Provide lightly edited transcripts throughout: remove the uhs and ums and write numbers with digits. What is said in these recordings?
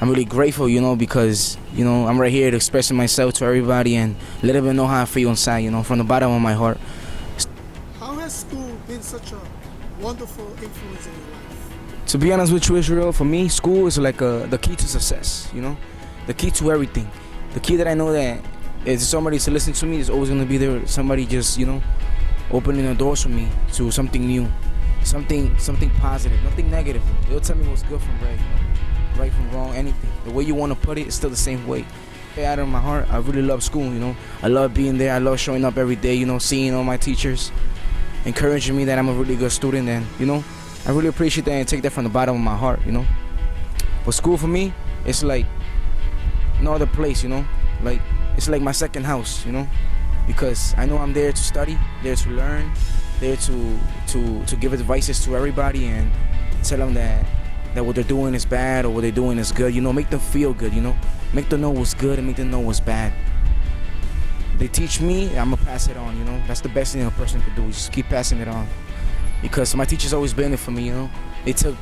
I'm really grateful, because I'm right here to expressing myself to everybody and let them know how I feel inside, from the bottom of my heart. How has school been such a wonderful influence in your life? To be honest with you, Israel, for me, school is like the key to success, the key to everything. The key that I know that if somebody to listen to me, there's always gonna be there somebody just, opening the doors for me to something new, something positive, nothing negative. They'll tell me what's good from right, right from wrong, anything. The way you want to put it is still the same way. Out of my heart, I really love school, I love being there. I love showing up every day, seeing all my teachers encouraging me that I'm a really good student, and I really appreciate that and take that from the bottom of my heart, But school for me, it's like no other place, like it's like my second house, because I know I'm there to study, there to learn, there to give advices to everybody and tell them that what they're doing is bad or what they're doing is good, make them feel good, make them know what's good and make them know what's bad. They teach me, I'm gonna pass it on, that's the best thing a person could do, just keep passing it on, because my teachers always been there for me, they took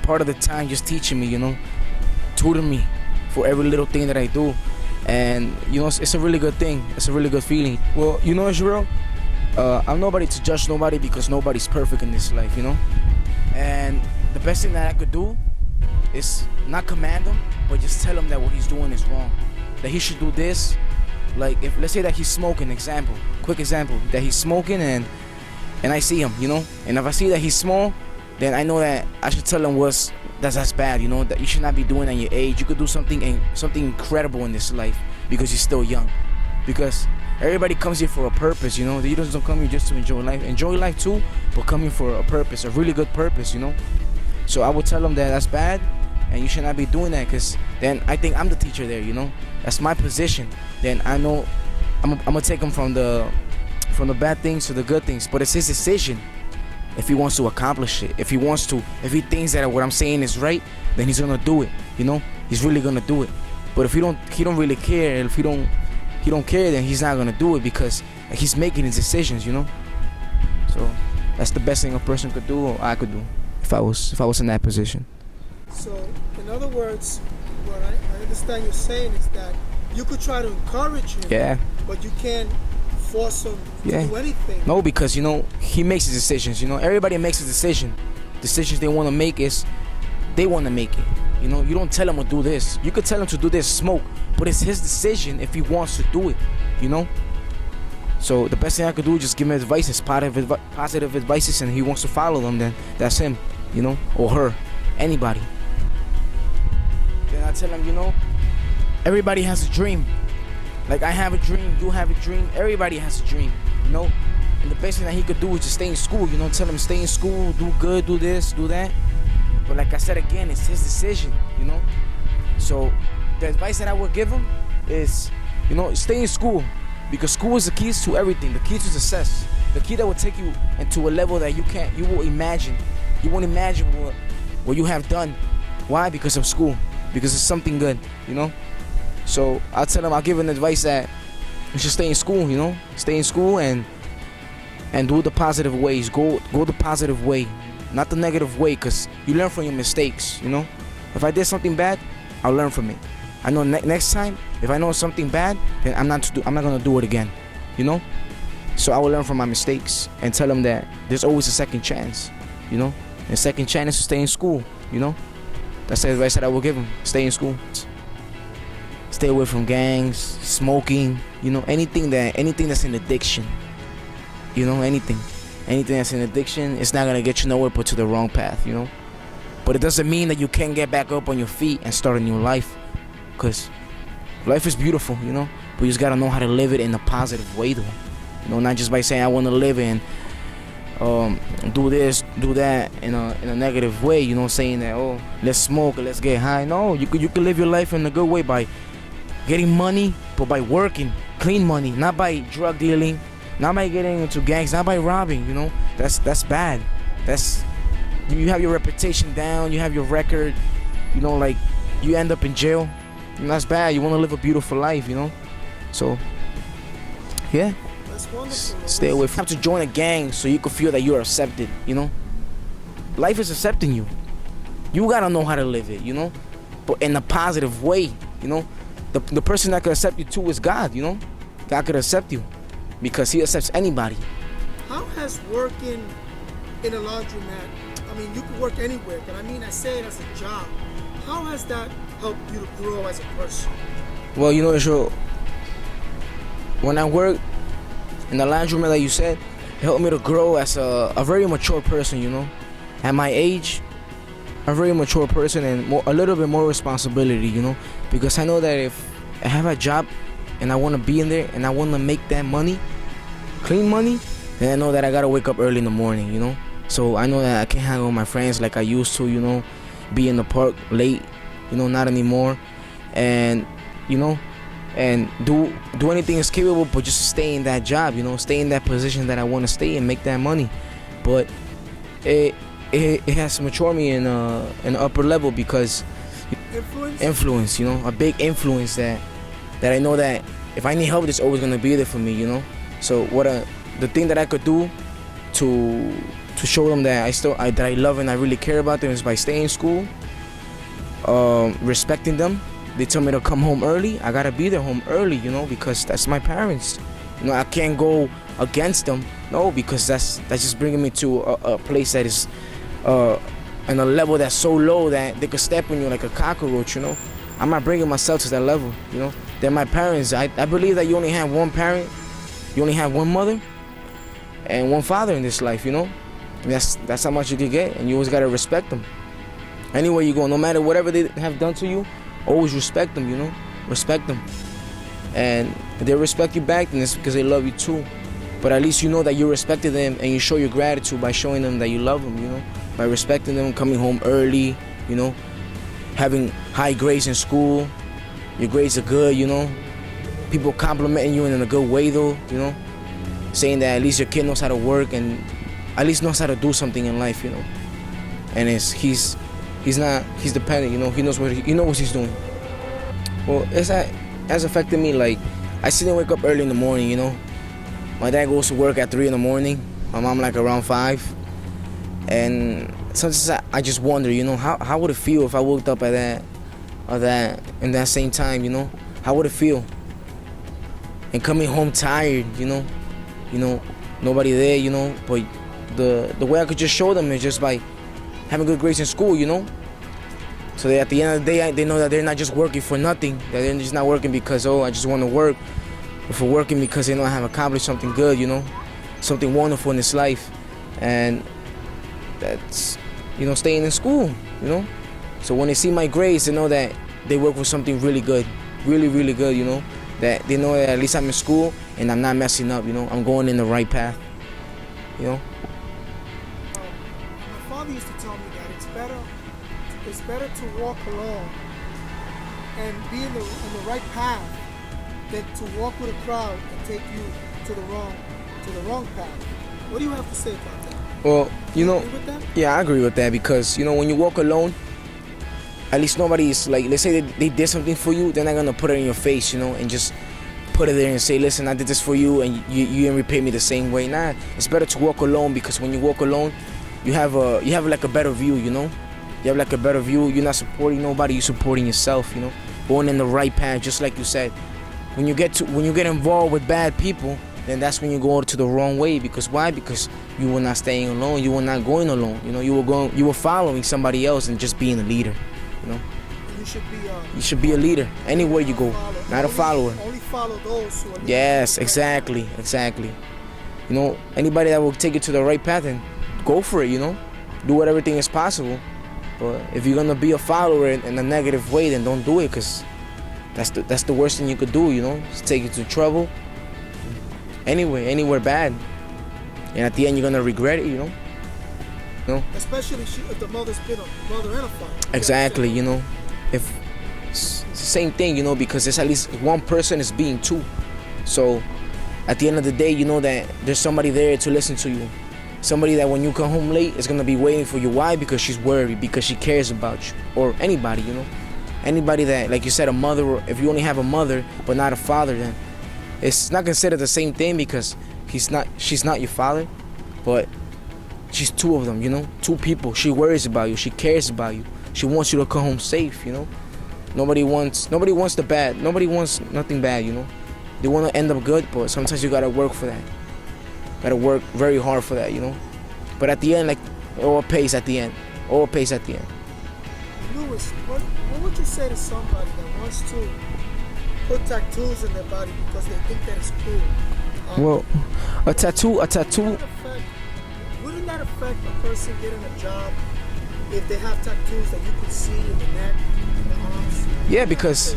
part of the time just teaching me, tutoring me for every little thing that I do, and it's a really good thing, it's a really good feeling. Well, Israel, I'm nobody to judge nobody because nobody's perfect in this life, and the best thing that I could do is not command him, but just tell him that what he's doing is wrong, that he should do this. Like, if let's say that he's smoking, quick example, that he's smoking and I see him, and if I see that he's small, then I know that I should tell him that's bad, that you should not be doing at your age. You could do something incredible in this life because you're still young. Because everybody comes here for a purpose, you don't come here just to enjoy life too, but come here for a purpose, a really good purpose, So I would tell them that that's bad and you should not be doing that, because then I think I'm the teacher there, that's my position. Then I know I'm gonna take him from the bad things to the good things, but it's his decision if he wants to accomplish it. If he thinks that what I'm saying is right, then he's gonna do it, he's really gonna do it. But if he don't really care, if he don't care, then he's not gonna do it because he's making his decisions, So that's the best thing a person could do, or I could do, if I was in that position. So, in other words, what I understand you're saying is that you could try to encourage him, Yeah. but you can't force him to do anything. No, because he makes his decisions. Everybody makes a decision. Decisions they want to make is they want to make it. You don't tell him to do this. You could tell him to do this, smoke, but it's his decision if he wants to do it. So the best thing I could do is just give him advice, positive advices, and he wants to follow them. Then that's him, or her, anybody. Then I tell him, everybody has a dream. Like I have a dream, you have a dream, everybody has a dream, And the best thing that he could do is just stay in school, tell him stay in school, do good, do this, do that. But like I said again, it's his decision, So the advice that I would give him is, stay in school, because school is the keys to everything, the key to success, the key that will take you into a level that you won't imagine what you have done. Why? Because of school, because it's something good, So I'll give him advice that you should stay in school, stay in school and do the positive ways, go the positive way, not the negative way, because you learn from your mistakes, If I did something bad, I'll learn from it. I know next time, if I know something bad, then I'm not gonna do it again, So I will learn from my mistakes and tell them that there's always a second chance, And second chance is to stay in school, That's the advice that I will give him. Stay in school. Stay away from gangs, smoking, anything that's an addiction. Anything that's an addiction, it's not gonna get you nowhere but to the wrong path, But it doesn't mean that you can't get back up on your feet and start a new life, because life is beautiful, But you just gotta know how to live it in a positive way, though. Not just by saying I want to live in, do this, do that in a negative way, saying that let's smoke, let's get high. No, you could live your life in a good way by getting money, but by working, clean money, not by drug dealing, not by getting into gangs, not by robbing. That's bad. You have your reputation down, you have your record, like you end up in jail, and that's bad. You want to live a beautiful life, So, yeah. That's wonderful. Stay away. You have to join a gang so you can feel that you're accepted. Life is accepting you. You gotta know how to live it. but in a positive way. You know, the person that could accept you too is God. You know, God could accept you because He accepts anybody. How has working in a laundromat, I mean, you can work anywhere, but I mean, I say it as a job. How has that helped you to grow as a person? Well, you know, Israel, when I worked in the laundromat, like you said, it helped me to grow as a very mature person, you know. At my age, a very mature person and a little bit more responsibility, you know. Because I know that if I have a job and I want to be in there and I want to make that money, clean money, then I know that I got to wake up early in the morning, you know. So I know that I can't hang out with my friends like I used to, you know, be in the park late, you know, not anymore. And, you know, and do anything is capable, but just stay in that job, you know, stay in that position that I want to stay and make that money. But it has matured me in an upper level because influence, you know, a big influence that I know that if I need help, it's always gonna be there for me, you know. So the thing that I could do to show them that I love and I really care about them is by staying in school, respecting them. They tell me to come home early. I gotta be there home early, you know, because that's my parents. You know, I can't go against them, no, because that's just bringing me to a place that is in a level that's so low that they could step on you like a cockroach, you know. I'm not bringing myself to that level, you know. They're my parents. I believe that you only have one parent, you only have one mother, and one father in this life, you know. And that's how much you can get, and you always gotta respect them. Anywhere you go, no matter whatever they have done to you, always respect them, you know. Respect them. And if they respect you back, then it's because they love you too. But at least you know that you respected them and you show your gratitude by showing them that you love them, you know. By respecting them, coming home early, you know. Having high grades in school. Your grades are good, you know. People complimenting you in a good way though, you know. Saying that at least your kid knows how to work and at least knows how to do something in life, you know. And he's dependent, you know. He knows what he's doing. Well, has affected me. Like, I still didn't wake up early in the morning, you know. My dad goes to work at 3 in the morning. My mom like around 5. And sometimes I just wonder, you know, how would it feel if I woke up at that in that same time, you know? How would it feel? And coming home tired, you know, nobody there, you know. But the way I could just show them is just by having good grades in school, you know. So that at the end of the day, they know that they're not just working for nothing. That they're just not working because, I just want to work. But for working because they know I have accomplished something good, you know. Something wonderful in this life. And that's, you know, staying in school, you know. So when they see my grades, they know that they work for something really good. Really, really good, you know. That they know that at least I'm in school and I'm not messing up, you know. I'm going in the right path, you know. My father used to tell me that it's better to walk alone and be in the right path than to walk with a crowd and take you to the wrong path. What do you have to say about that? Well, you know, agree with that? Yeah, I agree with that because, you know, when you walk alone, at least nobody's like, let's say they did something for you, they're not gonna put it in your face, you know, and just put it there and say, listen, I did this for you and you didn't repay me the same way. Nah, it's better to walk alone because when you walk alone, you have like a better view, you know. You have like a better view. You're not supporting nobody. You're supporting yourself, you know. Going in the right path, just like you said. When you get involved with bad people, then that's when you go to the wrong way. Because why? Because you were not staying alone. You were not going alone. You know, you were following somebody else and just being a leader. You know. You should be a leader anywhere you go, not a follower. Only follow those who are leaders. Yes, exactly. You know, anybody that will take you to the right path, and go for it. You know, do everything is possible. But if you're gonna be a follower in a negative way, then don't do it, cause that's the worst thing you could do. You know, just take you to trouble. Anywhere bad, and at the end you're gonna regret it. You know. Especially if the mother's been a mother and a father. Exactly. You know, if it's the same thing. You know, because there's at least one person is being two. So at the end of the day, you know that there's somebody there to listen to you. Somebody that when you come home late is gonna be waiting for you. Why? Because she's worried, because she cares about you. Or anybody, you know. Anybody that, like you said, a mother, or if you only have a mother but not a father, then it's not considered the same thing because she's not your father, but she's two of them, you know. Two people. She worries about you, she cares about you. She wants you to come home safe, you know. Nobody wants the bad. Nobody wants nothing bad, you know. They want to end up good, but sometimes you gotta work for that. Gotta work very hard for that, you know. But at the end, like, it all pays at the end. All pays at the end. Lewis, what would you say to somebody that wants to put tattoos in their body because they think that it's cool? Well, a tattoo. Wouldn't that affect a person getting a job if they have tattoos that you can see in the neck, in the arms? Yeah, because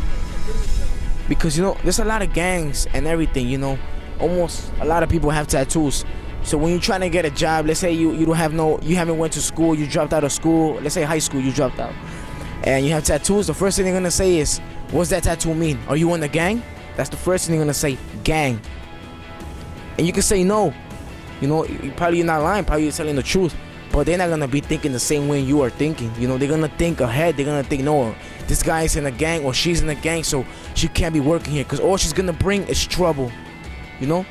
you know, there's a lot of gangs and everything, you know. Almost a lot of people have tattoos. So when you're trying to get a job, let's say you haven't went to school, you dropped out of school, let's say high school, you dropped out, and you have tattoos, the first thing they're gonna say is, what's that tattoo mean? Are you in the gang? That's the first thing they're gonna say, gang. And you can say no, you know, probably you're not lying, probably you're telling the truth, but they're not gonna be thinking the same way you are thinking. You know, they're gonna think ahead. They're gonna think, no, this guy is in a gang or she's in a gang, so she can't be working here, because all she's gonna bring is trouble, you know.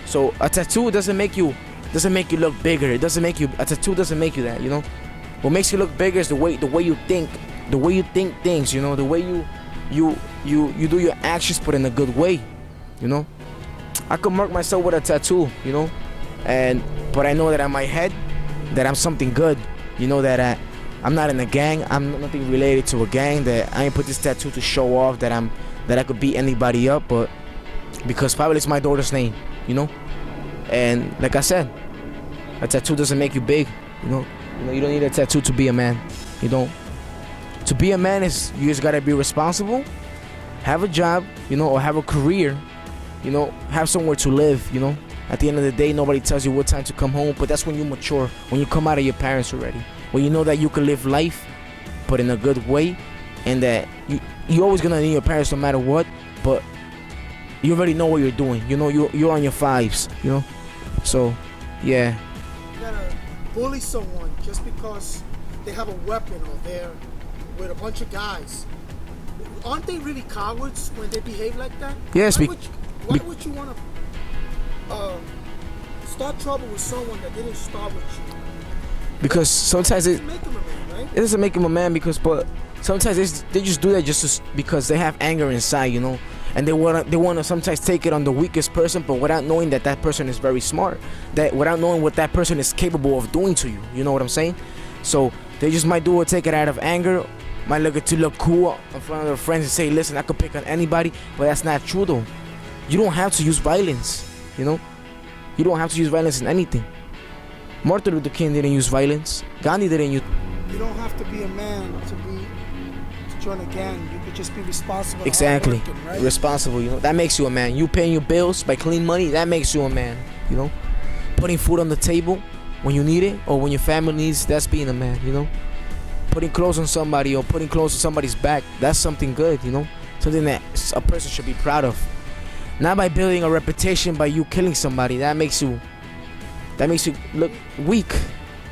So a tattoo doesn't make you look bigger. A tattoo doesn't make you that, you know. What makes you look bigger is the way you think things, you know, the way you do your actions, but in a good way, you know. I could mark myself with a tattoo, you know, but I know that in my head that I'm something good, you know, that I'm not in a gang, I'm nothing related to a gang, that I ain't put this tattoo to show off that I could beat anybody up, but because probably it's my daughter's name, you know. And like I said, a tattoo doesn't make you big, you know. You don't need a tattoo to be a man. You don't. To be a man is, you just gotta be responsible, have a job, you know, or have a career, you know, have somewhere to live, you know. At the end of the day, nobody tells you what time to come home, but that's when you mature, when you come out of your parents already, when you know that you can live life, but in a good way, and that you always gonna need your parents no matter what, but you already know what you're doing, you know, you're on your fives, you know. So, yeah. You gotta bully someone just because they have a weapon or they're with a bunch of guys. Aren't they really cowards when they behave like that? Yes. Why would you want to start trouble with someone that didn't start with you? Because sometimes it doesn't make them a man, right? It doesn't make them a man, but sometimes they just do that because they have anger inside, you know. And they wanna sometimes take it on the weakest person, but without knowing that person is very smart, that without knowing what that person is capable of doing to you. You know what I'm saying? So they just might take it out of anger, might look cool in front of their friends and say, listen, I could pick on anybody, but that's not true though. You don't have to use violence, you know. You don't have to use violence in anything. Martin Luther King didn't use violence. Gandhi didn't use. You don't have to be a man to join a gang. You could just be responsible. Exactly. Working, right? Responsible, you know. That makes you a man. You paying your bills by clean money, that makes you a man, you know. Putting food on the table when you need it or when your family needs, that's being a man, you know. Putting clothes on somebody or putting clothes on somebody's back, that's something good, you know. Something that a person should be proud of. Not by building a reputation by you killing somebody. That makes you look weak,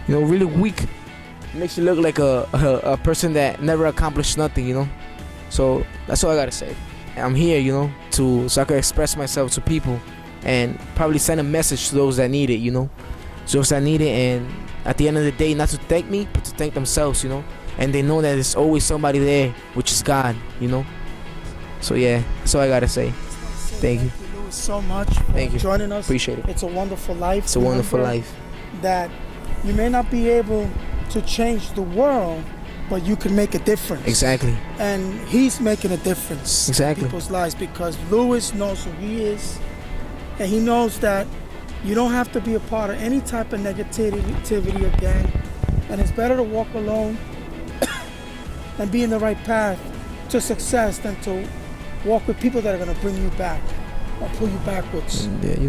you know, really weak. It makes you look like a person that never accomplished nothing, you know. So that's all I gotta say. I'm here, you know, so I can express myself to people and probably send a message to those that need it, you know. Those that need it, and at the end of the day, not to thank me, but to thank themselves, you know. And they know that there's always somebody there, which is God, you know. So yeah, that's all I gotta say. Thank you. Thank you, Lewis, so much for joining us. Appreciate it. It's a wonderful life. It's a wonderful life. That you may not be able to change the world, but you can make a difference. Exactly. And he's making a difference exactly. in people's lives because Lewis knows who he is, and he knows that you don't have to be a part of any type of negativity or gang, and it's better to walk alone and be in the right path to success than to walk with people that are going to bring you back or pull you backwards. Yeah, you know.